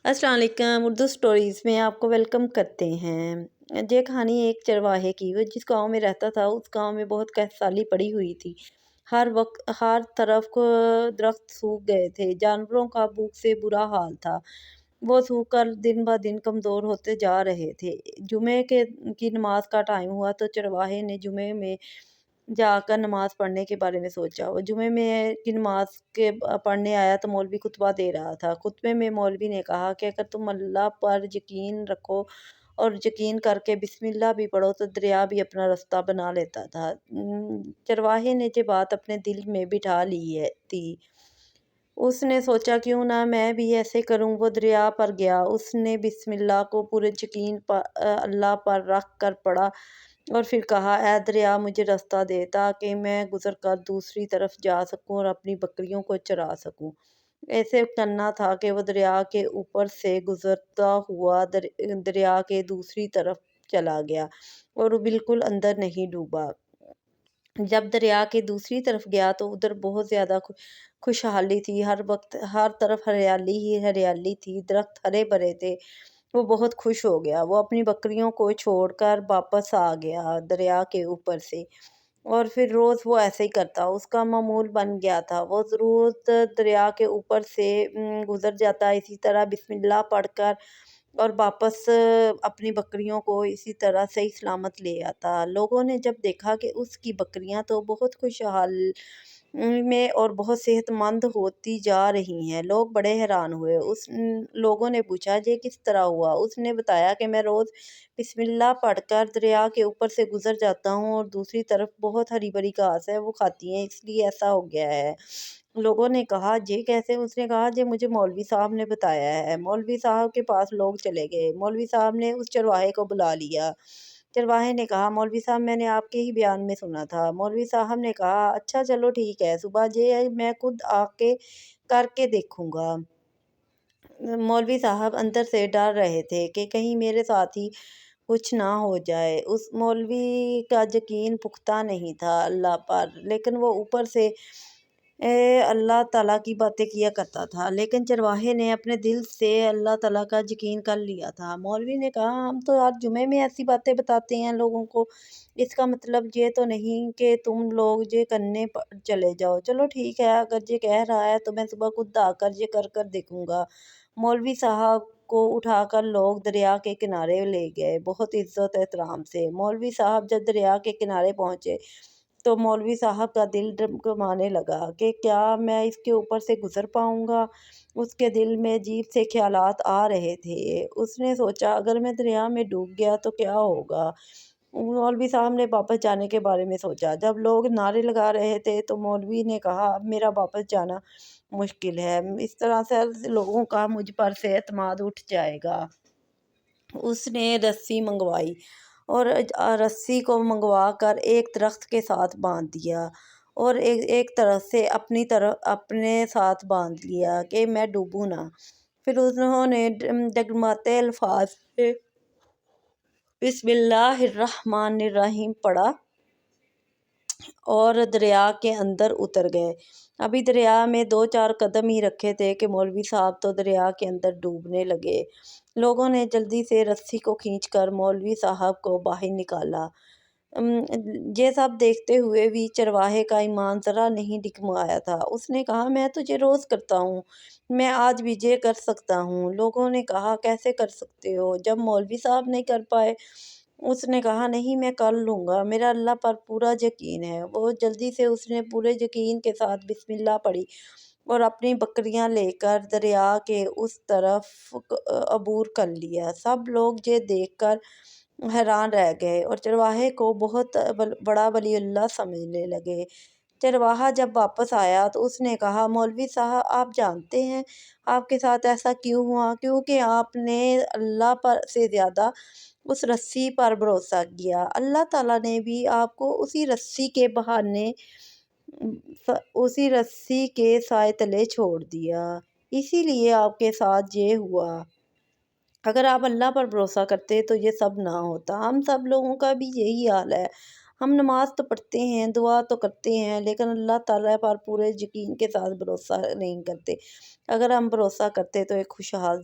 अस्सलाम वालेकुम। उर्दू स्टोरीज़ में आपको वेलकम करते हैं। ये कहानी एक चरवाहे की। वो जिस गांव में रहता था उस गांव में बहुत कहसाली पड़ी हुई थी। हर तरफ को दरख्त सूख गए थे। जानवरों का भूख से बुरा हाल था। वो सूख कर दिन ब दिन कमज़ोर होते जा रहे थे। जुमे की नमाज का टाइम हुआ तो चरवाहे ने जुमे में जाकर नमाज़ पढ़ने के बारे में सोचा। वो जुमे में की नमाज के पढ़ने आया तो मौलवी खुतबा दे रहा था। खुतबे में मौलवी ने कहा कि अगर तुम अल्लाह पर यकीन रखो और यकीन करके बिस्मिल्लाह भी पढ़ो तो दरिया भी अपना रास्ता बना लेता था। चरवाहे ने ये बात अपने दिल में बिठा ली थी। उसने सोचा क्यों ना मैं भी ऐसे करूं। वो दरिया पर गया। उसने बिस्मिल्लाह को पूरे यकीन पर अल्लाह पर रख कर पढ़ा और फिर कहा, ऐ दरिया मुझे रास्ता दे ताकि मैं गुजर कर दूसरी तरफ जा सकूं और अपनी बकरियों को चरा सकूं। ऐसे करना था कि वो दरिया के ऊपर से गुजरता हुआ दरिया के दूसरी तरफ चला गया और वो बिल्कुल अंदर नहीं डूबा। जब दरिया के दूसरी तरफ गया तो उधर बहुत ज़्यादा खुशहाली थी। हर वक्त हर तरफ हरियाली ही हरियाली थी। दरख्त हरे भरे थे। वो बहुत खुश हो गया। वो अपनी बकरियों को छोड़कर वापस आ गया दरिया के ऊपर से। और फिर रोज़ वो ऐसे ही करता। उसका मामूल बन गया था। वो रोज़ दरिया के ऊपर से गुज़र जाता इसी तरह बिस्मिल्लाह पढ़कर और वापस अपनी बकरियों को इसी तरह सही सलामत ले आता। लोगों ने जब देखा कि उसकी बकरियां तो बहुत खुशहाल में और बहुत सेहतमंद होती जा रही हैं, लोग बड़े हैरान हुए। लोगों ने पूछा ये किस तरह हुआ। उसने बताया कि मैं रोज़ बिस्मिल्लाह पढ़कर दरिया के ऊपर से गुजर जाता हूँ और दूसरी तरफ बहुत हरी भरी घास है वो खाती हैं, इसलिए ऐसा हो गया है। लोगों ने कहा ये कैसे। उसने कहा ये मुझे मौलवी साहब ने बताया है। मौलवी साहब के पास लोग चले गए। मौलवी साहब ने उस चरवाहे को बुला लिया। चरवाहे ने कहा, मौलवी साहब मैंने आपके ही बयान में सुना था। मौलवी साहब ने कहा, अच्छा चलो ठीक है, सुबह ये मैं खुद आके करके देखूंगा। मौलवी साहब अंदर से डर रहे थे कि कहीं मेरे साथ ही कुछ ना हो जाए। उस मौलवी का यकीन पुख्ता नहीं था अल्लाह पर, लेकिन वो ऊपर से अल्लाह ताला की बातें किया करता था। लेकिन चरवाहे ने अपने दिल से अल्लाह ताला का यकीन कर लिया था। मौलवी ने कहा, हम तो आज जुमे में ऐसी बातें बताते हैं लोगों को, इसका मतलब ये तो नहीं कि तुम लोग ये करने चले जाओ। चलो ठीक है, अगर ये कह रहा है तो मैं सुबह खुद आकर ये कर देखूंगा। मौलवी साहब को उठाकर लोग दरिया के किनारे ले गए बहुत इज्जत एहतराम से। मौलवी साहब जब दरिया के किनारे पहुंचे तो मौलवी साहब का दिल डगमगाने लगा कि क्या मैं इसके ऊपर से गुजर पाऊंगा। उसके दिल में अजीब से ख्यालात आ रहे थे। उसने सोचा अगर मैं दरिया में डूब गया तो क्या होगा। मौलवी साहब ने वापस जाने के बारे में सोचा। जब लोग नारे लगा रहे थे तो मौलवी ने कहा, अब मेरा वापस जाना मुश्किल है। इस तरह से लोगों का मुझ पर से एतमाद उठ जाएगा। उसने रस्सी मंगवाई और रस्सी को मंगवा कर एक दरख्त के साथ बांध दिया और एक तरफ से अपनी तरफ अपने साथ बांध लिया कि मैं डूबूं ना। फिर उन्होंने डगमगाते अल्फाज से बिस्मिल्लाहिर्रहमानिर्रहीम पढ़ा और दरिया के अंदर उतर गए। अभी दरिया में 2-4 कदम ही रखे थे कि मौलवी साहब तो दरिया के अंदर डूबने लगे। लोगों ने जल्दी से रस्सी को खींचकर मौलवी साहब को बाहर निकाला। अम, ये सब देखते हुए भी चरवाहे का ईमान ज़रा नहीं डिगमगाया था। उसने कहा, मैं तो ये रोज़ करता हूँ, मैं आज भी ये कर सकता हूँ। लोगों ने कहा, कैसे कर सकते हो। जब मौलवी साहब नहीं कर पाए उसने कहा, नहीं मैं कर लूँगा, मेरा अल्लाह पर पूरा यकीन है। वो जल्दी से उसने पूरे यकीन के साथ बिस्मिल्लाह पढ़ी और अपनी बकरियां लेकर दरिया के उस तरफ अबूर कर लिया। सब लोग ये देखकर हैरान रह गए और चरवाहे को बहुत बड़ा वलीउल्लाह समझने लगे। चरवाहा जब वापस आया तो उसने कहा, मौलवी साहब आप जानते हैं आपके साथ ऐसा क्यों हुआ। क्योंकि आपने अल्लाह पर से ज़्यादा उस रस्सी पर भरोसा किया। अल्लाह ताला ने भी आपको उसी रस्सी के बहाने उसी रस्सी के साए तले छोड़ दिया, इसीलिए आपके साथ ये हुआ। अगर आप अल्लाह पर भरोसा करते तो ये सब ना होता। हम सब लोगों का भी यही हाल है। हम नमाज तो पढ़ते हैं, दुआ तो करते हैं, लेकिन अल्लाह ताला पर पूरे यकीन के साथ भरोसा नहीं करते। अगर हम भरोसा करते तो एक खुशहाल